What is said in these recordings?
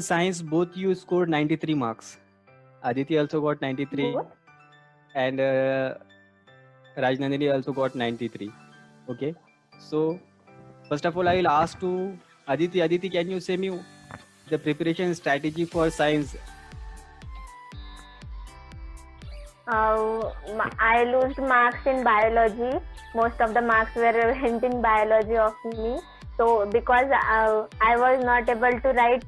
in science, both you scored 93 marks. Aditi also got 93, Both? and Rajnandini also got 93. Okay. So, first of all, I will ask to Aditi. Aditi, can you say me the preparation strategy for science? I lost marks in biology. Most of the marks were went in biology of me. So because I was not able to write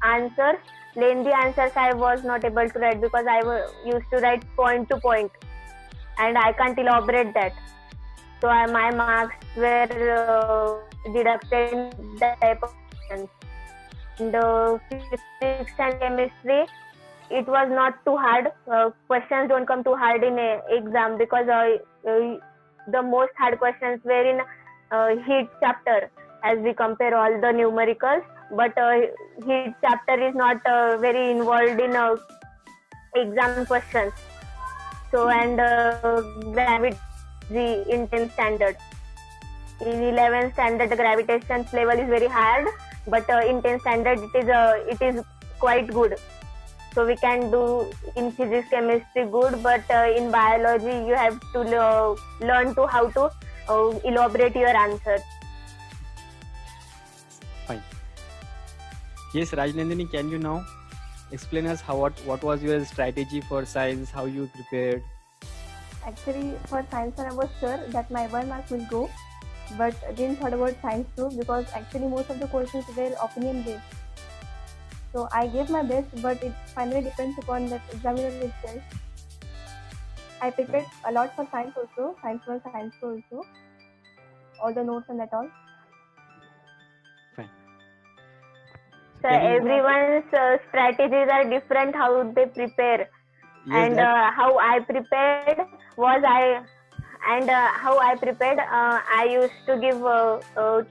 answers, lengthy answers I was not able to write because I used to write point to point, and I can't elaborate that. So my marks were deducted in that type of questions. And physics and chemistry, it was not too hard. Questions don't come too hard in a exam because the most hard questions were in heat chapter as we compare all the numericals. But heat chapter is not very involved in exam questions. So and gravity in 10th standard. In 11th standard, the gravitation level is very hard, but in 10th standard it is quite good. So we can do in physics, chemistry good, but in biology you have to learn to how to elaborate your answer. Fine. Yes, Rajnandini, can you now explain us what was your strategy for science, how you prepared? Actually, for science one I was sure that my 1 mark will go, but I didn't thought about science too because actually most of the questions were opinion based. So I gave my best, but it finally depends upon the examiner itself. I prepared a lot for science also, science 1, science 2 also, all the notes and that all. Fine. So everyone's strategies are different how they prepare. Yes, and how I prepared was I used to give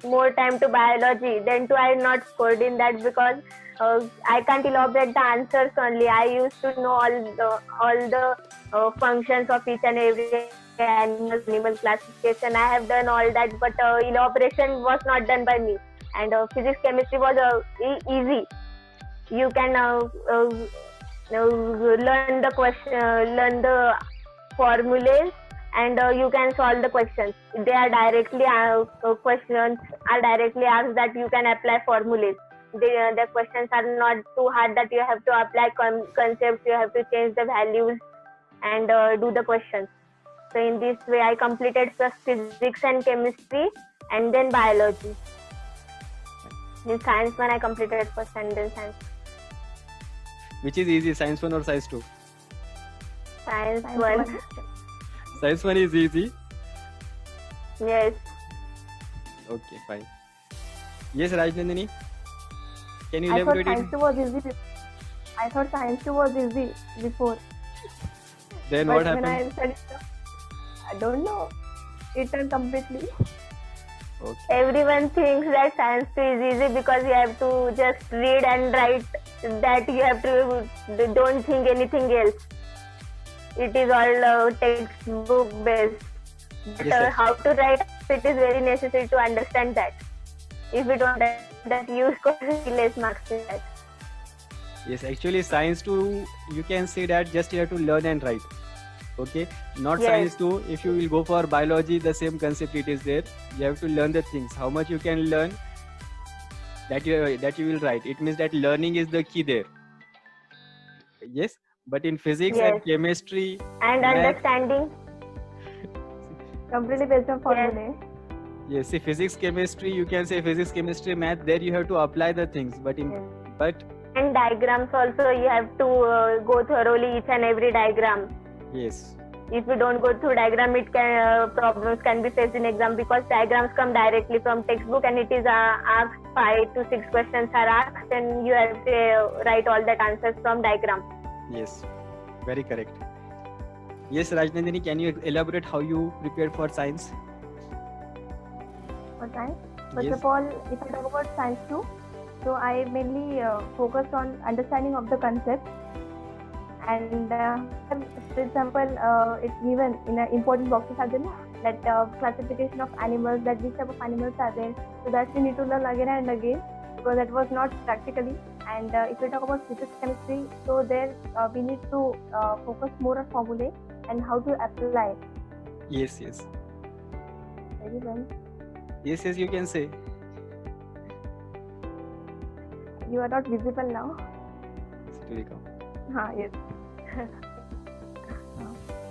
more time to biology. Then too I not scored in that because I can't elaborate the answers only. I used to know all the functions of each and every animal classification. I have done all that, but elaboration was not done by me. And physics, chemistry was easy. You can learn the question, learn the formulas, and you can solve the questions. They are directly questions are directly asked that you can apply formulas. The questions are not too hard that you have to apply concepts. You have to change the values and do the questions. So in this way, I completed first physics and chemistry, and then biology. In science one, I completed first and then science. Which is easy, science 1 or science 2? Science 1. Science 1 is easy? Yes. Okay, fine. Yes, Rajnandini? Can you I thought elaborate science 2 was easy. I thought science 2 was easy before. Then but what when happened? I studied, I don't know. It turned completely. Okay. Everyone thinks that science 2 is easy because you have to just read and write, that you have to don't think anything else. It is all textbook based. But Yes, how to write, it is very necessary to understand that. If you don't understand that, you score less marks in that. Yes, actually science 2, you can say that just you have to learn and write. Okay, not Yes. science 2. If you will go for biology, the same concept it is there. You have to learn the things. How much you can learn, that you will write. It means that learning is the key there. Yes, but in physics Yes. and chemistry And math, understanding. Completely based on formulae. yes, see physics, chemistry, you can say physics, chemistry, math. There you have to apply the things, but And diagrams also, you have to go thoroughly each and every diagram. yes, If you don't go through diagram, it can problems can be faced in exam because diagrams come directly from textbook and it is asked 5 to 6 questions are asked and you have to write all that answers from diagram. yes, very correct. Yes, Rajnandini, can you elaborate how you prepared for science? For science. First Yes. of all, if I talk about science 2, so I mainly focused on understanding of the concept. And for example, it's given in important boxes are there that classification of animals, that which type of animals are there. So that we need to learn again and again because that was not practically. And if we talk about physics chemistry, so there we need to focus more on formulae and how to apply. Yes, yes. Very well. Yes, yes, you can say. You are not visible now. Still come. Yes.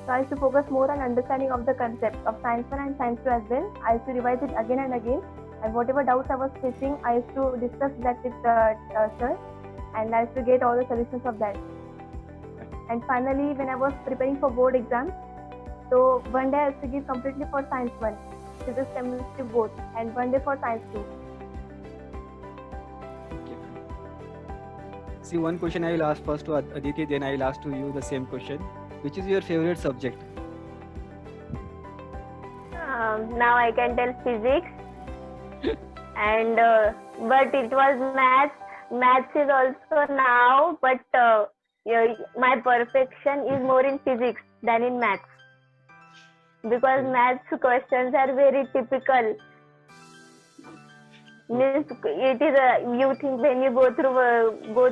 So I used to focus more on understanding of the concept of Science 1 and Science 2 as well. I used to revise it again and again. And whatever doubts I was facing, I used to discuss that with sir. And I used to get all the solutions of that. And finally, when I was preparing for board exams, so one day I used to give completely for Science 1, physics, chemistry both, and one day for Science 2. See, one question I will ask first to Aditi, then I will ask to you the same question. Which is your favorite subject? Now I can tell physics, and but it was maths. Maths is also now, but my perfection is more in physics than in maths, because maths questions are very typical. Means it is you think when you go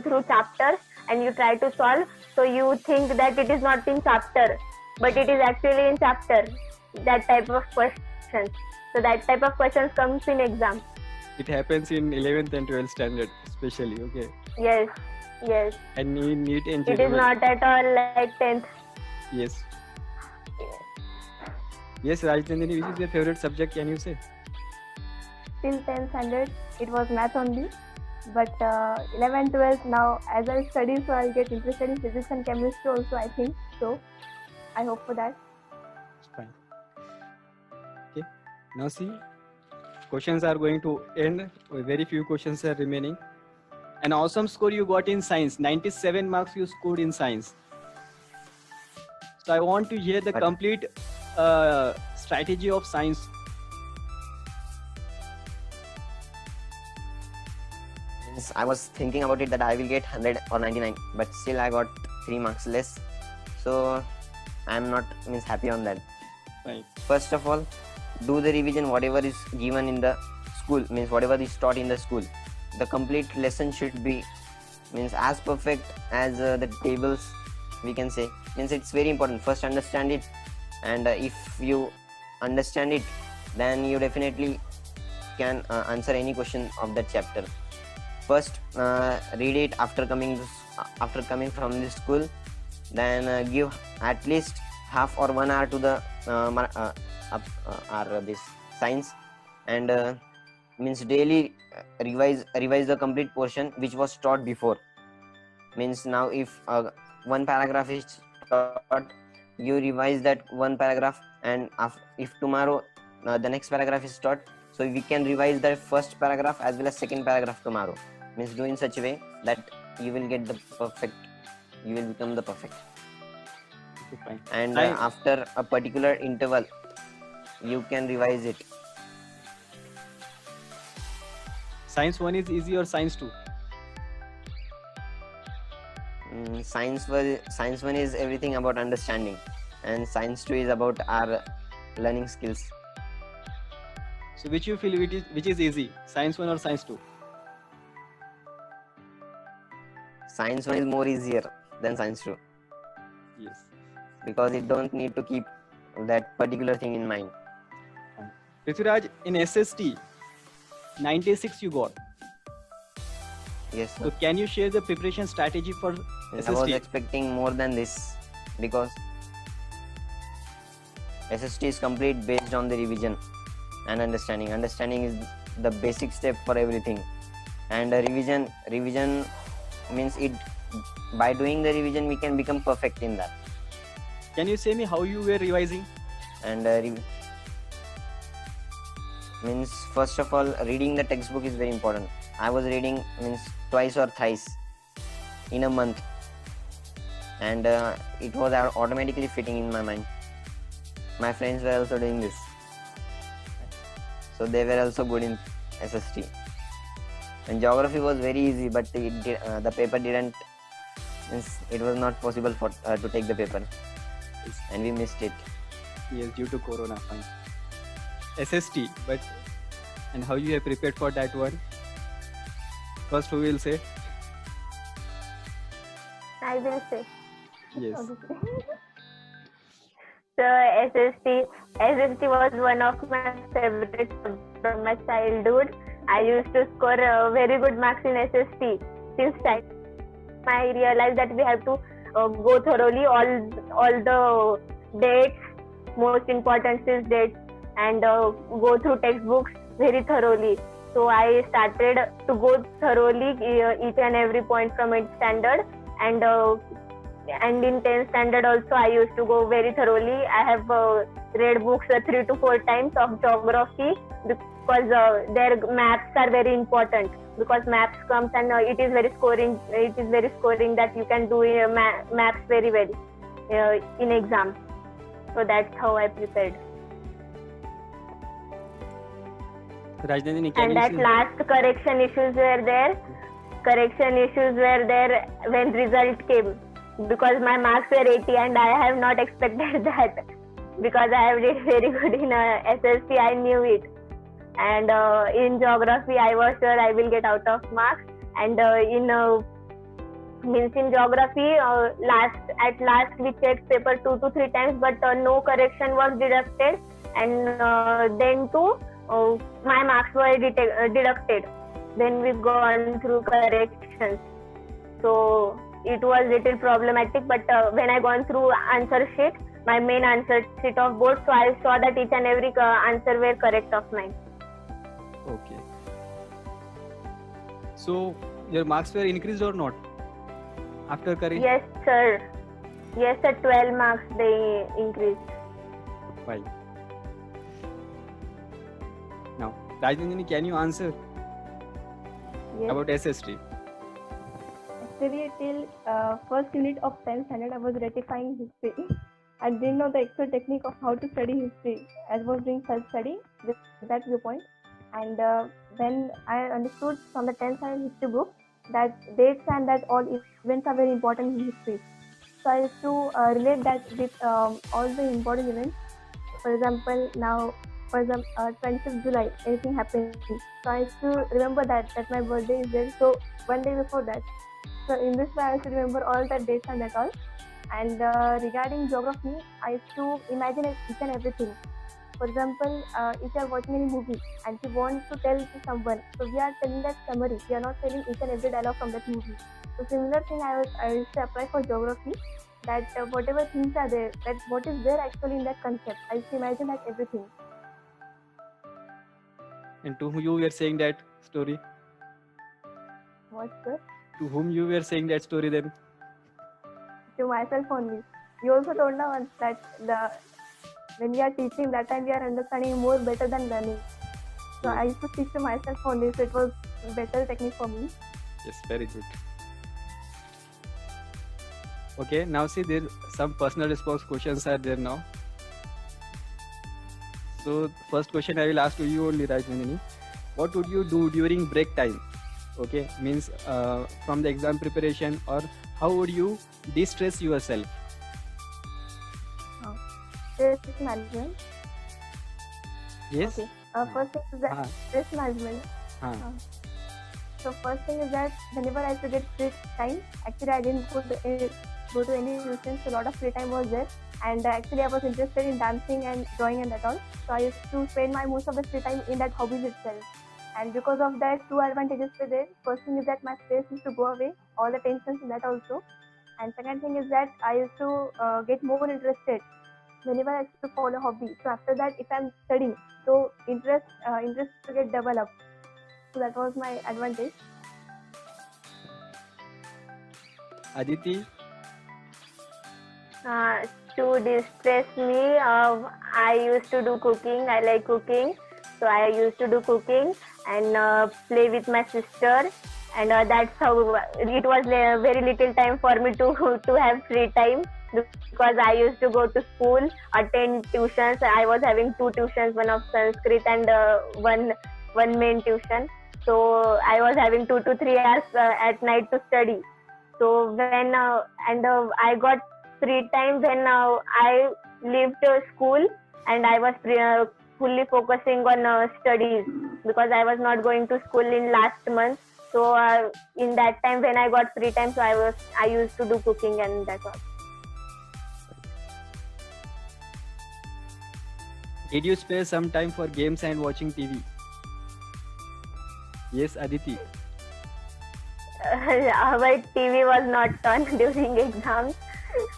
through chapters and you try to solve, so you think that it is not in chapter, but it is actually in chapter. That type of questions. So that type of questions comes in exam. It happens in 11th and 12th standard, especially. Okay. Yes, yes. And in NEET and It is not at all like 10th. Yes. Yes, Rajnandini, which is your favorite subject? Can you say? Till 10th standard, it was math only. But 11th, 12th, now as I study, so I'll get interested in physics and chemistry also, I think. So, I hope for that. Fine. Okay. Now see, questions are going to end. Very few questions are remaining. An awesome score you got in science. 97 marks you scored in science. So I want to hear the complete strategy of science. I was thinking about it that I will get 100 or 99, but still I got 3 marks less. So I'm not happy on that. Right. First of all, do the revision whatever is given in the school, whatever is taught in the school. The complete lesson should be as perfect as the tables, we can say. It's very important. First understand it, and if you understand it, then you definitely can answer any question of that chapter. First read it after coming from the school, then give at least half or 1 hour to the this science, and daily revise the complete portion which was taught before. Now if one paragraph is taught, you revise that one paragraph, and if tomorrow the next paragraph is taught, so we can revise the first paragraph as well as second paragraph tomorrow. Do in such a way that you will get the perfect, you will become the perfect. Okay, and after a particular interval, you can revise it. Science 1 is easy or science 2? Science 1 is everything about understanding, and science 2 is about our learning skills. So which you feel which is easy, science 1 or science 2? Science 1 is more easier than science 2. Yes. Because it don't need to keep that particular thing in mind. Prithviraj, in SST, 96 you got. Yes, sir. So can you share the preparation strategy for SST? I was expecting more than this, because SST is complete based on the revision and understanding. Understanding is the basic step for everything, and revision means it. By doing the revision, we can become perfect in that. Can you say me how you were revising? And first of all, reading the textbook is very important. I was reading twice or thrice in a month, and it was automatically fitting in my mind. My friends were also doing this, so they were also good in SST. And geography was very easy, but the paper didn't. It was not possible for to take the paper, and we missed it. Yes, due to Corona. Fine. SST, but and how you have prepared for that one? First, who will say? I will say. Yes. Obviously. So SST was one of my favorite subjects from my childhood. I used to score very good marks in SST since time. I realized that we have to go thoroughly all the dates, most important is dates, and go through textbooks very thoroughly. So I started to go thoroughly each and every point from 8th standard, and in 10th standard also I used to go very thoroughly. I have read books 3 to 4 times of geography, because their maps are very important, because maps comes and it is very scoring that you can do maps very well in exam. So that's how I prepared. Rajnandini, can And you that say? last correction issues were there when result came, because my marks were 80 and I have not expected that, because I have did very good in SST. I knew it, and in geography I was sure I will get out of marks, and in geography last we checked paper 2 to 3 times, but no correction was deducted, and then too my marks were deducted. Then we gone through corrections, so it was little problematic. But when I gone through answer sheet, my main answer sheet of board, so I saw that each and every answer were correct of mine. Okay. So your marks were increased or not after correction? Yes, sir. 12 marks they increased. Fine. Now, Rajnandini, can you answer Yes. about SST? Actually, till first unit of 10th standard, I was ratifying history. I didn't know the actual technique of how to study history. I was doing self-study with that viewpoint. And when I understood from the 10th standard history book that dates and that all events are very important in history. So I used to relate that with all the important events. For example, 25th July, anything happened. So I used to remember that my birthday is there. So one day before that. So in this way, I used to remember all the dates and that all. And regarding geography, I used to imagine each and everything. For example, if you are watching any movie and you want to tell to someone, so we are telling that summary. We are not telling each and every dialogue from that movie. So similar thing I used to apply for geography. That whatever things are there, that what is there actually in that concept. I used to imagine that everything. And to whom you were saying that story? What's the To whom you were saying that story then? to myself only. You also told now once that when we are teaching that time we are understanding more better than learning. So I used to teach to myself only, so it was better technique for me. Yes, very good. Okay, now see there some personal response questions are there now. So first question I will ask to you only, Rajnandini. What would you do during break time? Okay, means from the exam preparation, or how would you de-stress yourself? Stress management. Yes. Okay. First thing is that stress management. So first thing is that whenever I used to get free time, actually I didn't go to any tuitions, so a lot of free time was there. And actually I was interested in dancing and drawing and that all. So I used to spend my most of the free time in that hobbies itself. And because of that, two advantages were there. First thing is that my stress used to go away, all the tensions in that also. And second thing is that I used to get more interested whenever I used to follow hobby. So after that, if I'm studying, so interest to get developed. So that was my advantage. Aditi? To distress me, I used to do cooking. I like cooking, so I used to do cooking and play with my sister, and that's how it was very little time for me to have free time, because I used to go to school, attend tuitions. I was having 2 tuitions, one of Sanskrit and one main tuition. So I was having 2 to 3 hours at night to study. So when I got free time when I left school, and I was fully focusing on studies, because I was not going to school in last month. So So in that time when I got free time, so I used to do cooking, and that's all. Did you spare some time for games and watching TV? Yes, Aditi. Our TV was not on during exams,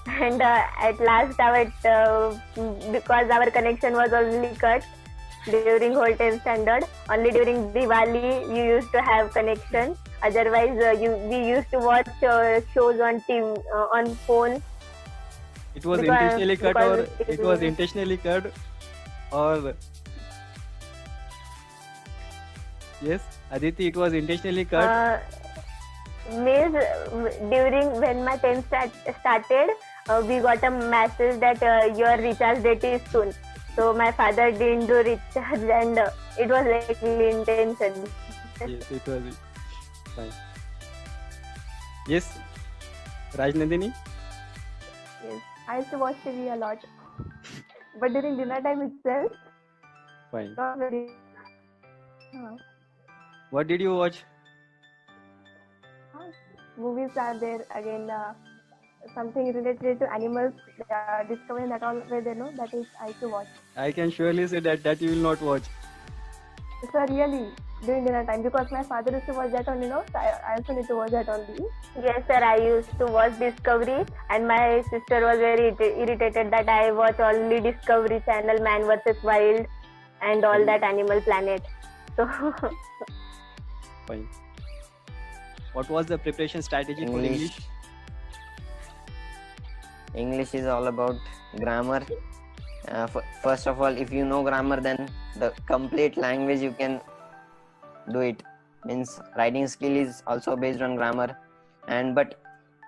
and at last because our connection was only cut during whole 10th standard. Only during Diwali you used to have connection. Otherwise, we used to watch shows on TV, on phone. It was Because- intentionally cut, because or it was intentionally cut, or yes, Aditi, it was intentionally cut. Means during when my 10th started, we got a message that your recharge date is soon. So my father didn't do recharge, and it was like intention. Yes, it was fine. Yes, Rajnandini. Yes, I used to watch TV a lot, but during dinner time itself, Fine. not very. What did you watch? Movies are there again. Something related to animals, discovery and that all where they know, that is I used to watch. I can surely say that you will not watch. So really during dinner time, because my father used to watch that only, so I also need to watch that only. Yes, sir. I used to watch Discovery, and my sister was very irritated that I watch only Discovery Channel, Man vs Wild, and all that Animal Planet. So Fine. What was the preparation strategy for English? English is all about grammar. First of all, if you know grammar, then the complete language you can do it. Means writing skill is also based on grammar, but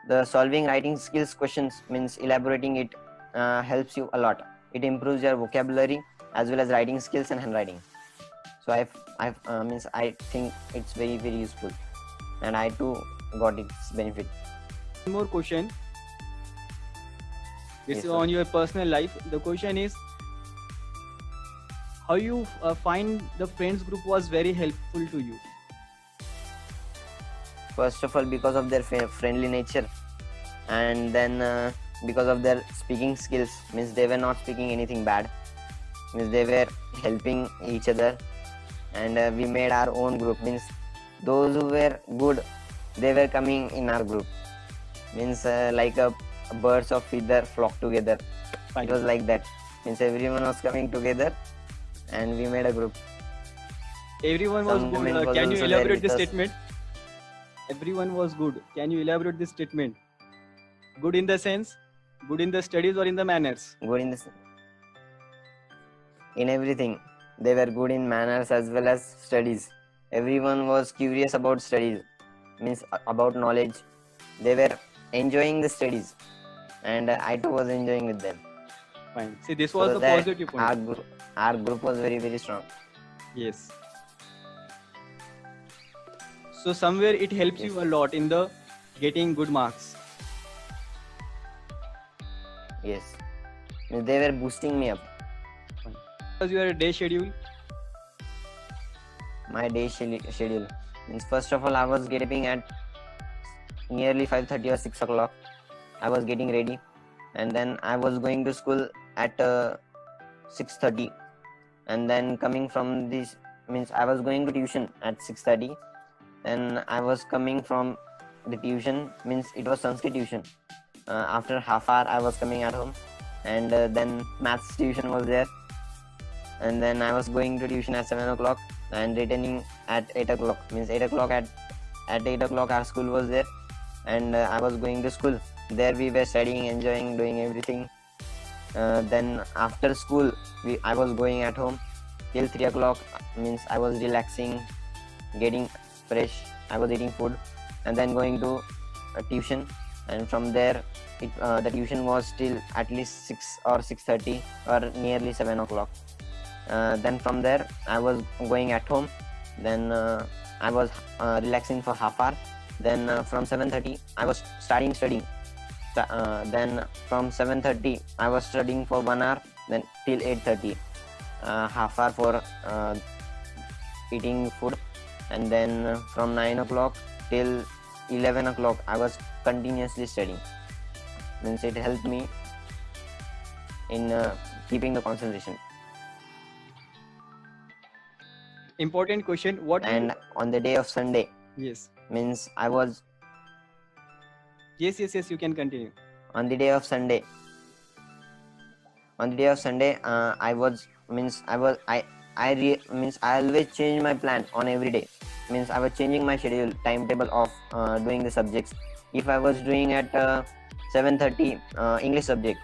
the solving writing skills questions, means elaborating it, helps you a lot. It improves your vocabulary as well as writing skills and handwriting. So I think it's very, very useful, and I too got its benefit. One more question. It's Yes, sir. on your personal life. The question is, how you find the friends group was very helpful to you? First of all, because of their friendly nature, and then because of their speaking skills, means they were not speaking anything bad, means they were helping each other, and we made our own group. Means those who were good, they were coming in our group. Means like a birds of feather flock together. Fine. It was like that. Means everyone was coming together, and we made a group. Everyone was Some good. women was Can you also there elaborate with this us. statement? Everyone was good. Can you elaborate this statement? Good in the sense, good in the studies or in the manners? Good in this, in everything. They were good in manners as well as studies. Everyone was curious about studies, means about knowledge. They were enjoying the studies, and I too was enjoying with them. Fine. See, this was So the that positive point. our group was very, very strong. Yes. So somewhere it helps you a lot in the getting good marks. Yes, means they were boosting me up. Because your day schedule. My day schedule means, first of all, I was getting at nearly 5:30 or 6 o'clock. I was getting ready, and then I was going to school at 6:30, and then coming from this, means I was going to tuition at 6:30. Then I was coming from the tuition, means it was Sanskrit tuition. After half hour I was coming at home, and then maths tuition was there, and then I was going to tuition at 7 o'clock and returning at 8 o'clock. Means 8 o'clock at 8 o'clock our school was there, and I was going to school. There we were studying, enjoying, doing everything. Then after school I was going at home till 3 o'clock. Means I was relaxing, getting fresh. I was eating food, and then going to tuition. And from there the tuition was till at least 6 or 6:30 or nearly 7 o'clock. Then from there I was going at home. Then I was relaxing for half hour. Then from 7:30 I was studying. Then from 7:30 I was studying for 1 hour. Then till 8:30, half hour for eating food. and then from 9 o'clock till 11 o'clock I was continuously studying. Means it helped me in keeping the concentration. Important question. What? And on the day of Sunday, Yes. means I was Yes. You can continue. on the day of Sunday. I was means I was I means I always change my plan on every day. Means I was changing my schedule timetable of doing the subjects. If I was doing at 7:30 English subject,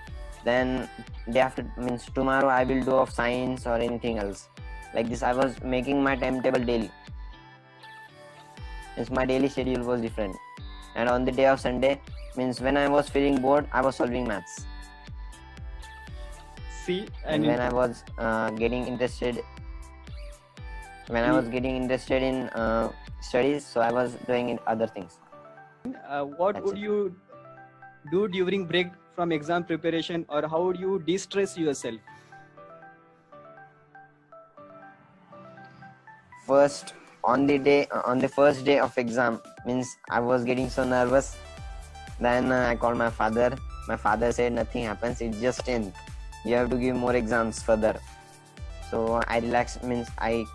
then day after means tomorrow I will do of science or anything else. Like this, I was making my timetable daily. Means my daily schedule was different. And on the day of Sunday, means when I was feeling bored, I was solving maths. See, And and when I was getting interested in studies, so I was doing in other things. what That's would it. you do during break from exam preparation, or how would you de-stress yourself? First, on the first day of exam, means I was getting so nervous. Then I called my father. My father said nothing happens, it's just 10th. You have to give more exams further. So I relaxed, means I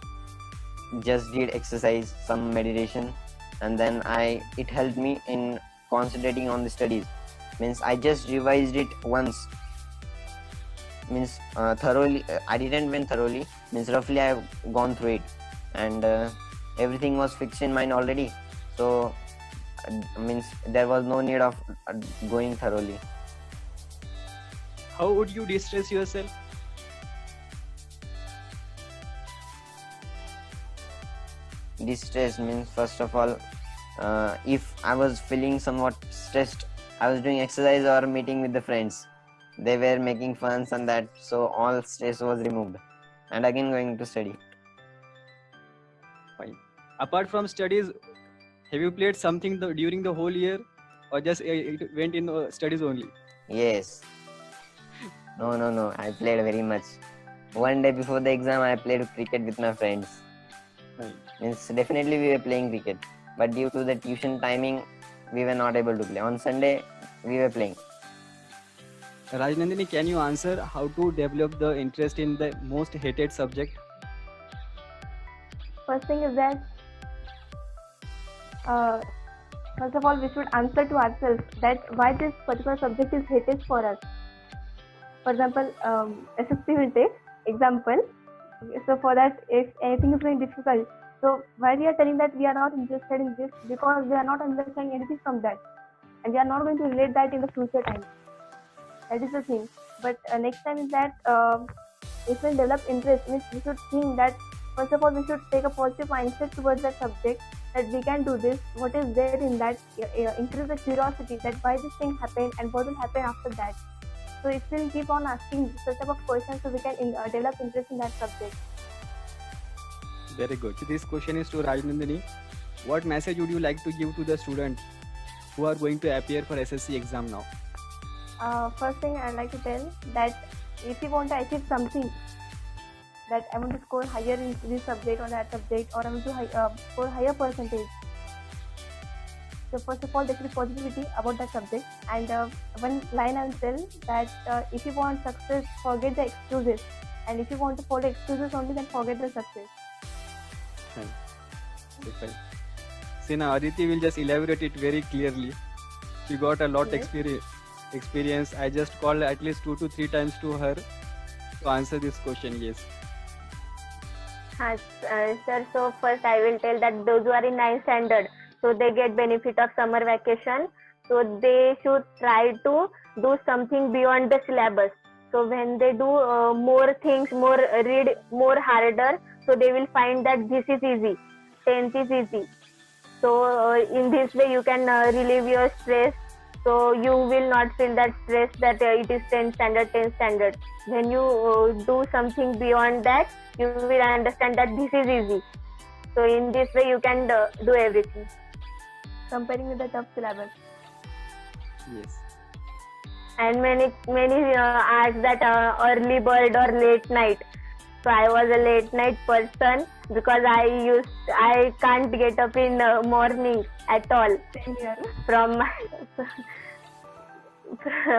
just did exercise, some meditation, and then it helped me in concentrating on the studies. Means I just revised it once. Means thoroughly, I didn't went thoroughly. Means roughly I've gone through it, and everything was fixed in mind already. So means there was no need of going thoroughly. How would you de-stress yourself? Distress means, first of all, if I was feeling somewhat stressed, I was doing exercise or meeting with the friends. They were making fun and that, so all stress was removed, and again going to study. Fine. Apart from studies, have you played something during the whole year, or just it went in studies only? Yes. No, I played very much. One day before the exam, I played cricket with my friends. Fine. Means definitely we were playing cricket, but due to the tuition timing, we were not able to play. On Sunday, we were playing. Rajnandini, can you answer how to develop the interest in the most hated subject? First thing is that first of all we should answer to ourselves that why this particular subject is hated for us. For example, SSC will take example. So for that, if anything is very difficult, so why we are telling that we are not interested in this, because we are not understanding anything from that, and we are not going to relate that in the future time. That is the thing. But next time is that if we develop interest, means we should think that first of all we should take a positive mindset towards that subject, that we can do this. What is there in that? Increase the curiosity that why this thing happened and what will happen after that. So if we'll keep on asking such type of questions, so we can develop interest in that subject. Very good. So this question is to Rajnandini. What message would you like to give to the students who are going to appear for SSC exam now? First thing I'd like to tell that if you want to achieve something, that I want to score higher in this subject or that subject, or I want to score higher percentage. So first of all, there should be positivity about that subject. And one line I will tell that if you want success, forget the excuses. And if you want to follow excuses only, then forget the success. Fine. See, now Aditi will just elaborate it very clearly. She got a lot Yes. experience. I just called at least 2 to 3 times to her to answer this question. Yes. Sir, so first I will tell that those who are in 9th standard, so they get benefit of summer vacation. So they should try to do something beyond the syllabus. So when they do more things, read more harder, so they will find that this is easy, 10th is easy. So in this way you can relieve your stress. So you will not feel that stress that it is 10th standard. When you do something beyond that, you will understand that this is easy. So in this way you can do everything. Comparing with the tough syllabus. Yes. And many ask that early bird or late night. So I was a late night person because I can't get up in morning at all. Same here. From my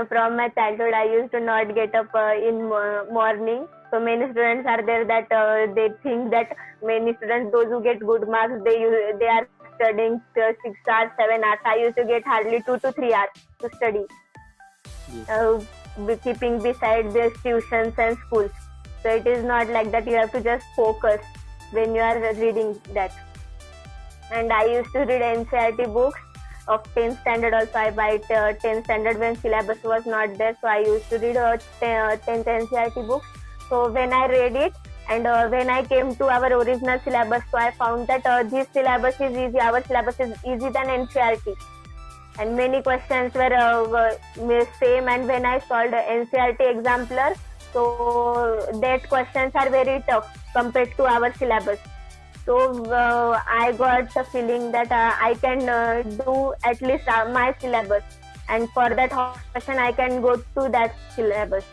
from my childhood, I used to not get up in morning. So many students are there that they think that many students, those who get good marks, they are studying 6 hours, 7 hours. I used to get hardly 2 to 3 hours to study, Yes. keeping beside their tuitions and schools. So it is not like that. You have to just focus when you are reading that. And I used to read NCERT books of 10th standard also. I buy 10th standard when syllabus was not there. So I used to read 10th NCERT books. So when I read it and when I came to our original syllabus, so I found that this syllabus is easy. Our syllabus is easy than NCERT. And many questions were same. And when I solved NCERT exemplar, so that questions are very tough compared to our syllabus. So I got the feeling that I can do at least my syllabus, and for that question I can go to that syllabus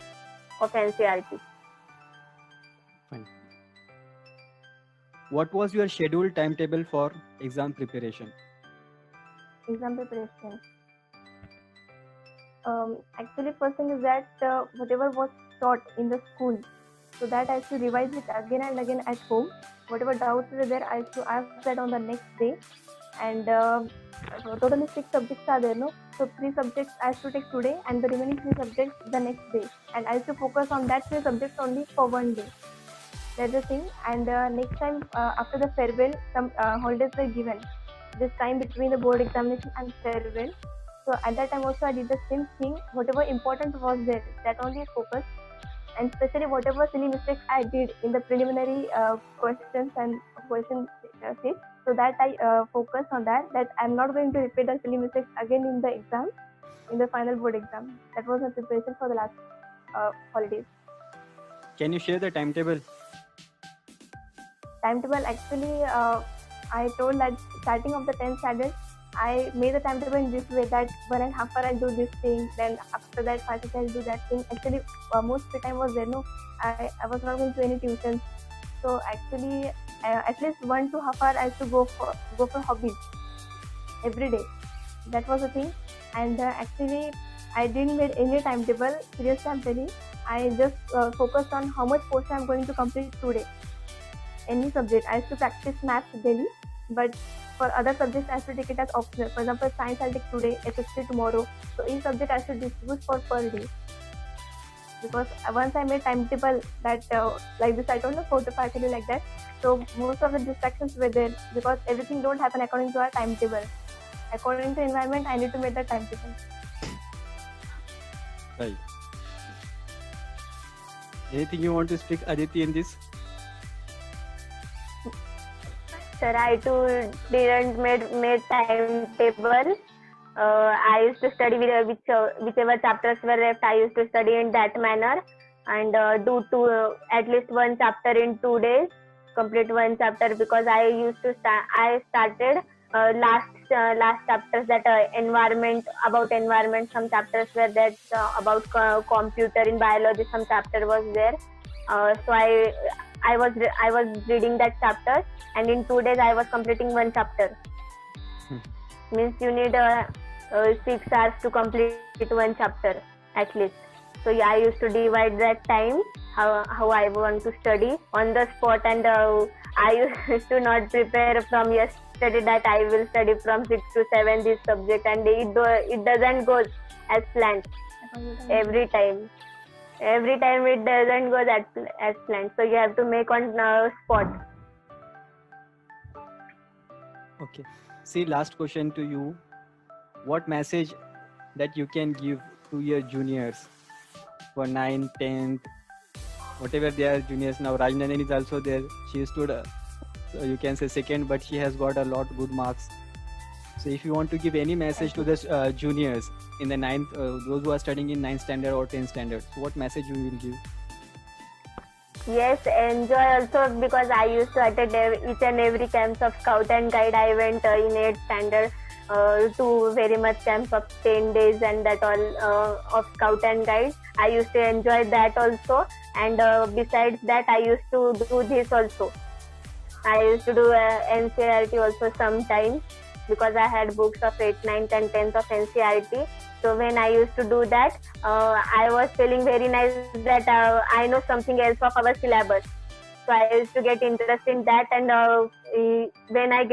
of NCERT. Fine. What was your scheduled timetable for exam preparation? Exam preparation. Actually, first thing is that whatever was taught in the school, so that I have to revise it again and again at home. Whatever doubts were there, I have to ask that on the next day. And totally 6 subjects are there, no? So 3 subjects I have to take today, and the remaining 3 subjects the next day. And I have to focus on that 3 subjects only for one day. That's the thing. And next time after the farewell, some holidays were given. This time between the board examination and farewell. So at that time also I did the same thing. Whatever important was there, that only focus. And especially whatever silly mistakes I did in the preliminary questions and question sheet, so that I focus on that I'm not going to repeat the silly mistakes again in the exam, in the final board exam. That was my preparation for the last holidays. Can you share the timetable? Timetable, actually, I told that starting of the 10th standard, I made the timetable in this way that 1.5 hours I'll do this thing, then after that 5 I'll do that thing. Actually, most free time was there, no? I was not going to any tuitions. So actually, at least 1 to 1.5 hours I have to go for hobbies every day. That was the thing. And actually, I didn't make any timetable. Seriously, I'm telling. I just focused on how much portion I'm going to complete today. Any subject. I have to practice maths daily, but for other subjects I have to take it as optional. For example, science I'll take today, SST tomorrow. So each subject I should distribute for per day. Because once I made timetable that like this, I don't know 4 to 5 schedule like that. So most of the distractions were there because everything don't happen according to our timetable. According to environment, I need to make the timetable. Right. Anything you want to speak, Aditi, in this? Sir, I too didn't made timetable. I used to study with whichever chapters were left. I used to study in that manner and do at least one chapter in 2 days. Complete one chapter because I started last chapters that about environment. Some chapters were that about computer in biology. Some chapter was there. So I was reading that chapter, and in 2 days I was completing one chapter. Means you need 6 hours to complete one chapter at least. So yeah, I used to divide that time how I want to study on the spot, and I used to not prepare from yesterday that I will study from 6 to 7 this subject, and it doesn't go as planned every time. Every time it doesn't go as planned. So you have to make on spot. Okay. See, last question to you. What message that you can give to your juniors for 9th, 10th, whatever they are juniors now? Rajnandani is also there. She stood, so you can say second, but she has got a lot good marks. So if you want to give any message to the juniors in the 9th, those who are studying in 9th standard or 10th standard, so what message you will give? Yes, enjoy also, because I used to attend each and every camps of Scout and Guide. I went in 8th standard. to very much camp of 10 days and that all of scout and guide. I used to enjoy that also, and besides that I used to do this also. I used to do NCERT also sometimes because I had books of 8th, 9th and 10th of NCERT. So when I used to do that, I was feeling very nice that I know something else of our syllabus. So I used to get interest in that, and when I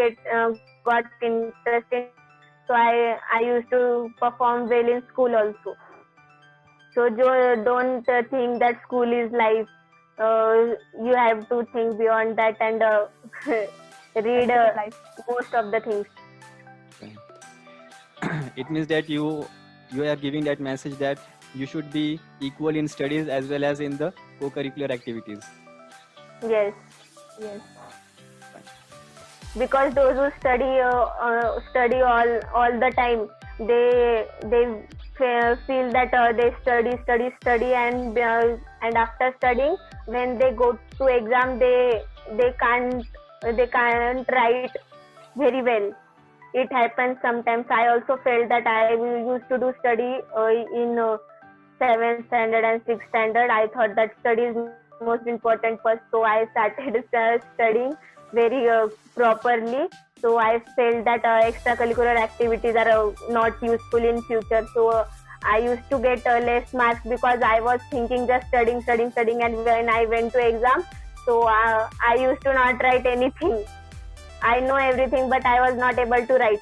got interest in, so I used to perform well in school also. So don't think that school is life. You have to think beyond that and read most of the things. It means that you are giving that message that you should be equal in studies as well as in the co-curricular activities. Yes. Yes. Because those who study all the time, they feel that they study and after studying, when they go to exam, they can't write very well. It happens sometimes. I also felt that I used to do study in 7th standard and 6th standard. I thought that study is most important first, so I started studying very properly. So I felt that extracurricular activities are not useful in future. So I used to get less marks because I was thinking just studying, and when I went to exam, so I used to not write anything. I know everything, but I was not able to write.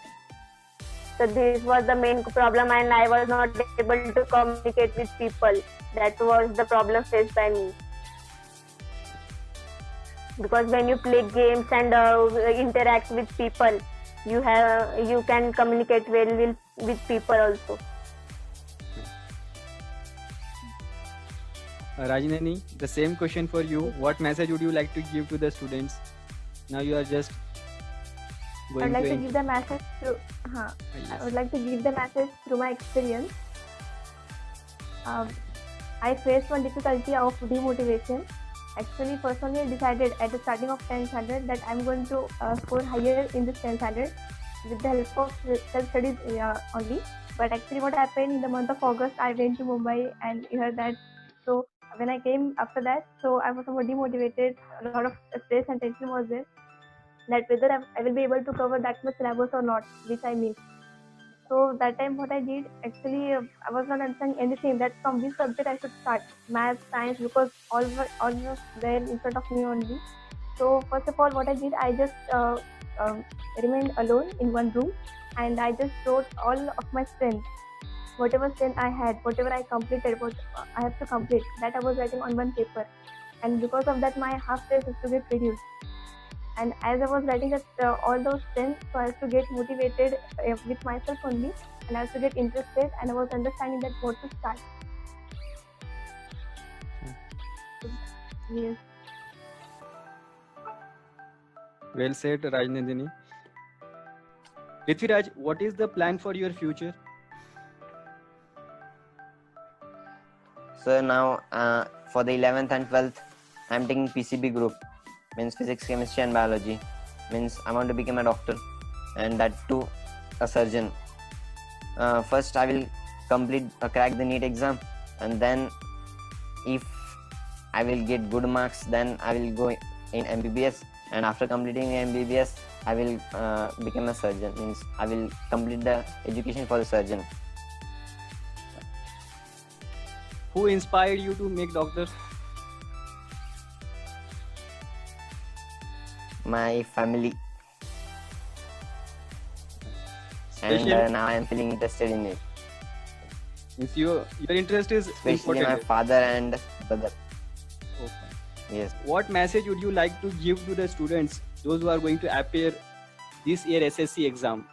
So this was the main problem, and I was not able to communicate with people. That was the problem faced by me. Because when you play games and interact with people, you can communicate well with people also. Rajnani, the same question for you. What message would you like to give to the students? Now you are just going I would like to give the message through. Yes. I would like to give the message through my experience. I faced one difficulty of demotivation. Actually, personally, I decided at the starting of 10th standard that I'm going to score higher in this 10th standard with the help of self-studies only. But actually, what happened in the month of August, I went to Mumbai and heard that. So when I came after that, so I was somewhat demotivated. A lot of stress and tension was there. That whether I will be able to cover that much syllabus or not, which I missed. So that time what I did, actually I was not understanding anything, that from which subject I should start, math, science, because all were there in front of me only. So first of all what I did, I just remained alone in one room and I just wrote all of my strength, whatever strength I had, whatever I completed, what I have to complete, that I was writing on one paper. And because of that my half stress used to get reduced. And as I was writing that all those strengths, so I used to get motivated with myself only, and I used to get interested, and I was understanding that what to start. Yes. Well said, Rajnandini. Prithviraj, what is the plan for your future? So now for the 11th and 12th, I'm taking PCB group, means physics, chemistry and biology. Means I want to become a doctor, and that too a surgeon. First I will crack the NEET exam, and then if I will get good marks, then I will go in MBBS, and after completing MBBS I will become a surgeon, means I will complete the education for the surgeon. Who inspired you to make doctor? My family. Especially, And now I am feeling interested in it. means your interest is Especially important. my father and brother. Okay. Yes. What message would you like to give to the students, those who are going to appear this year SSC exam?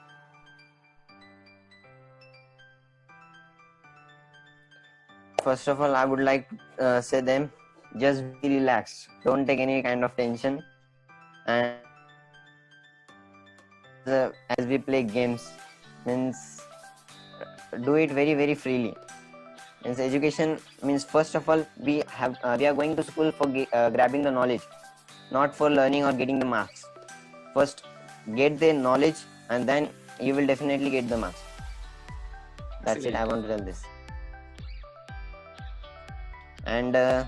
First of all, I would like to say them, just be relaxed. Don't take any kind of tension. And as we play games, means do it very, very freely. Means education means, first of all, we are going to school for grabbing the knowledge, not for learning or getting the marks. First, get the knowledge, and then you will definitely get the marks. That's it. Excellent. I want to tell this. And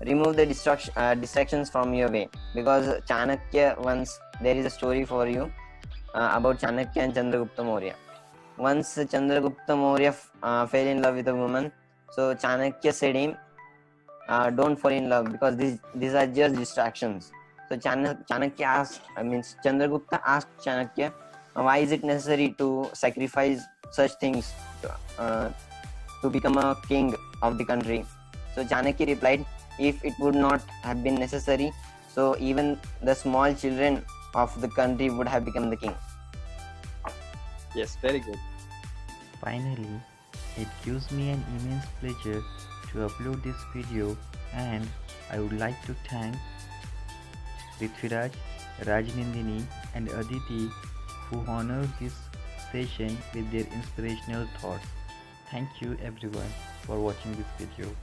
remove the distractions from your way, because Chanakya, once there is a story for you about Chanakya and Chandragupta Maurya. Once Chandragupta Maurya fell in love with a woman, so Chanakya said him, don't fall in love, because these are just distractions. So Chanakya asked, Chandragupta asked Chanakya, why is it necessary to sacrifice such things to become a king of the country? So Chanakya replied, if it would not have been necessary, so even the small children of the country would have become the king. Yes, very good. Finally, it gives me an immense pleasure to upload this video, and I would like to thank Prithviraj, Rajnindini and Aditi who honored this session with their inspirational thoughts. Thank you everyone for watching this video.